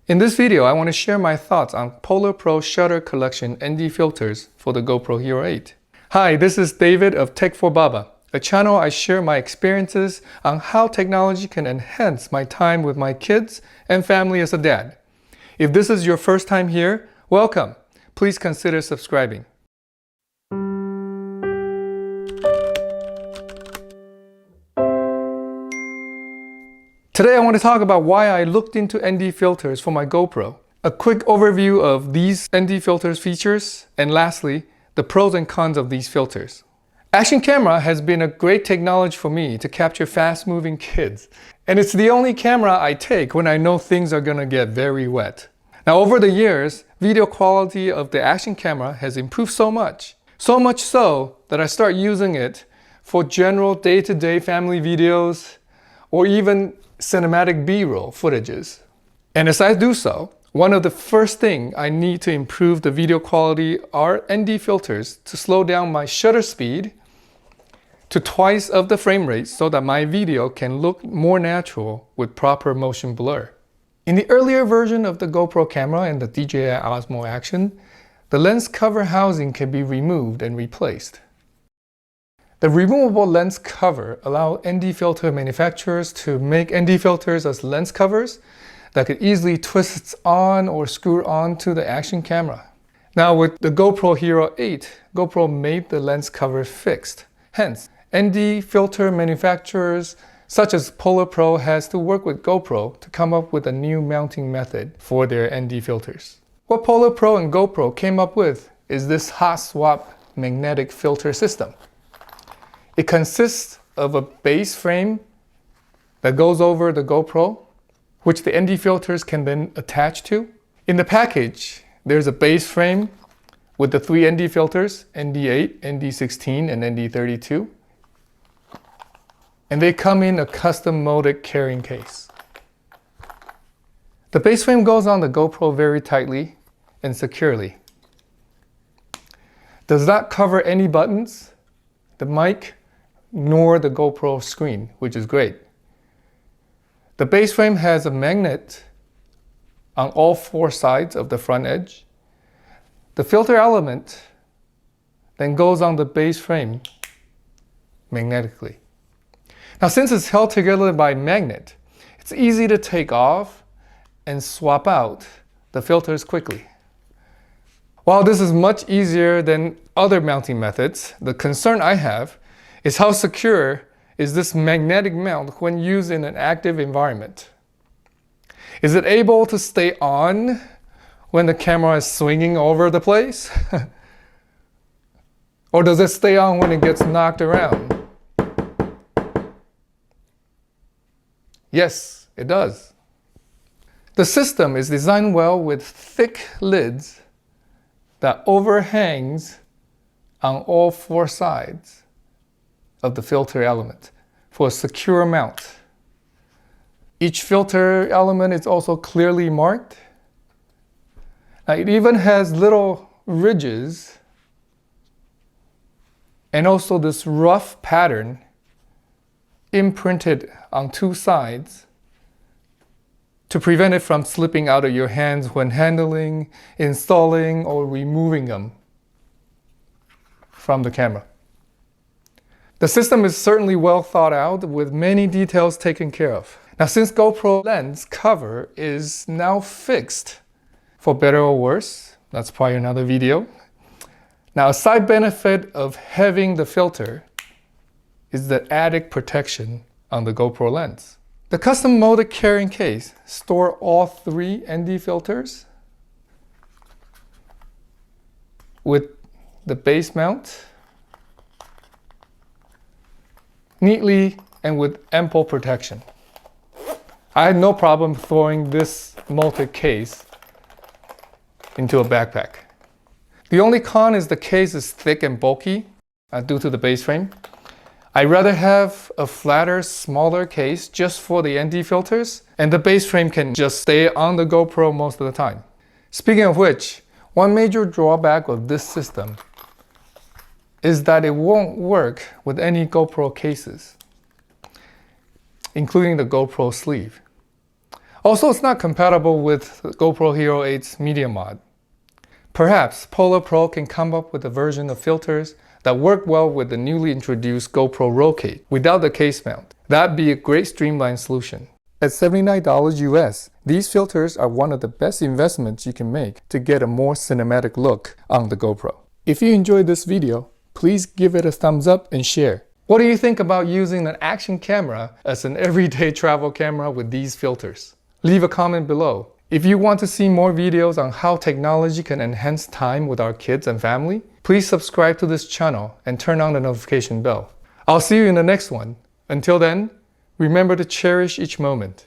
In this video, I want to share my thoughts on PolarPro Shutter Collection ND filters for the GoPro Hero8. Hi, this is David of Tech for Baba, a channel I share my experiences on how technology can enhance my time with my kids and family as a dad. If this is your first time here, welcome. Please consider subscribing. Today I want to talk about why I looked into ND filters for my GoPro, a quick overview of these ND filters features, and lastly, the pros and cons of these filters. Action camera has been a great technology for me to capture fast-moving kids, and it's the only camera I take when I know things are gonna get very wet. Now over the years, video quality of the action camera has improved so much so that I start using it for general day-to-day family videos or even cinematic B-roll footages. And as I do so, one of the first things I need to improve the video quality are ND filters to slow down my shutter speed to twice of the frame rate so that my video can look more natural with proper motion blur. In the earlier version of the GoPro camera and the DJI Osmo Action, the lens cover housing can be removed and replaced. The removable lens cover allows ND filter manufacturers to make ND filters as lens covers that could easily twist on or screw onto the action camera. Now with the GoPro Hero8, GoPro made the lens cover fixed. Hence, ND filter manufacturers such as PolarPro has to work with GoPro to come up with a new mounting method for their ND filters. What PolarPro and GoPro came up with is this hot swap magnetic filter system. It consists of a base frame that goes over the GoPro, which the ND filters can then attach to. In the package, there's a base frame with the three ND filters, ND8, ND16, and ND32. And they come in a custom molded carrying case. The base frame goes on the GoPro very tightly and securely. Does not cover any buttons, the mic, nor the GoPro screen, which is great. The base frame has a magnet on all four sides of the front edge. The filter element then goes on the base frame magnetically. Now since it's held together by magnet, it's easy to take off and swap out the filters quickly. While this is much easier than other mounting methods, the concern I have is how secure is this magnetic mount when used in an active environment. Is it able to stay on when the camera is swinging over the place? Or does it stay on when it gets knocked around? Yes, it does. The system is designed well with thick lids that overhangs on all four sides of the filter element for a secure mount. Each filter element is also clearly marked. Now, it even has little ridges and also this rough pattern imprinted on two sides to prevent it from slipping out of your hands when handling, installing, or removing them from the camera. The system is certainly well thought out with many details taken care of. Now since GoPro lens cover is now fixed, for better or worse, that's probably another video. Now a side benefit of having the filter is the added protection on the GoPro lens. The custom molded carrying case stores all three ND filters with the base mount neatly and with ample protection. I had no problem throwing this molded case into a backpack. The only con is the case is thick and bulky due to the base frame. I'd rather have a flatter, smaller case just for the ND filters, and the base frame can just stay on the GoPro most of the time. Speaking of which, one major drawback of this system is that it won't work with any GoPro cases, including the GoPro sleeve. Also, it's not compatible with GoPro Hero 8's Media Mod. Perhaps PolarPro can come up with a version of filters that work well with the newly introduced GoPro Rollcage without the case mount. That'd be a great streamlined solution. At $79 US, these filters are one of the best investments you can make to get a more cinematic look on the GoPro. If you enjoyed this video, please give it a thumbs up and share. What do you think about using an action camera as an everyday travel camera with these filters? Leave a comment below. If you want to see more videos on how technology can enhance time with our kids and family, please subscribe to this channel and turn on the notification bell. I'll see you in the next one. Until then, remember to cherish each moment.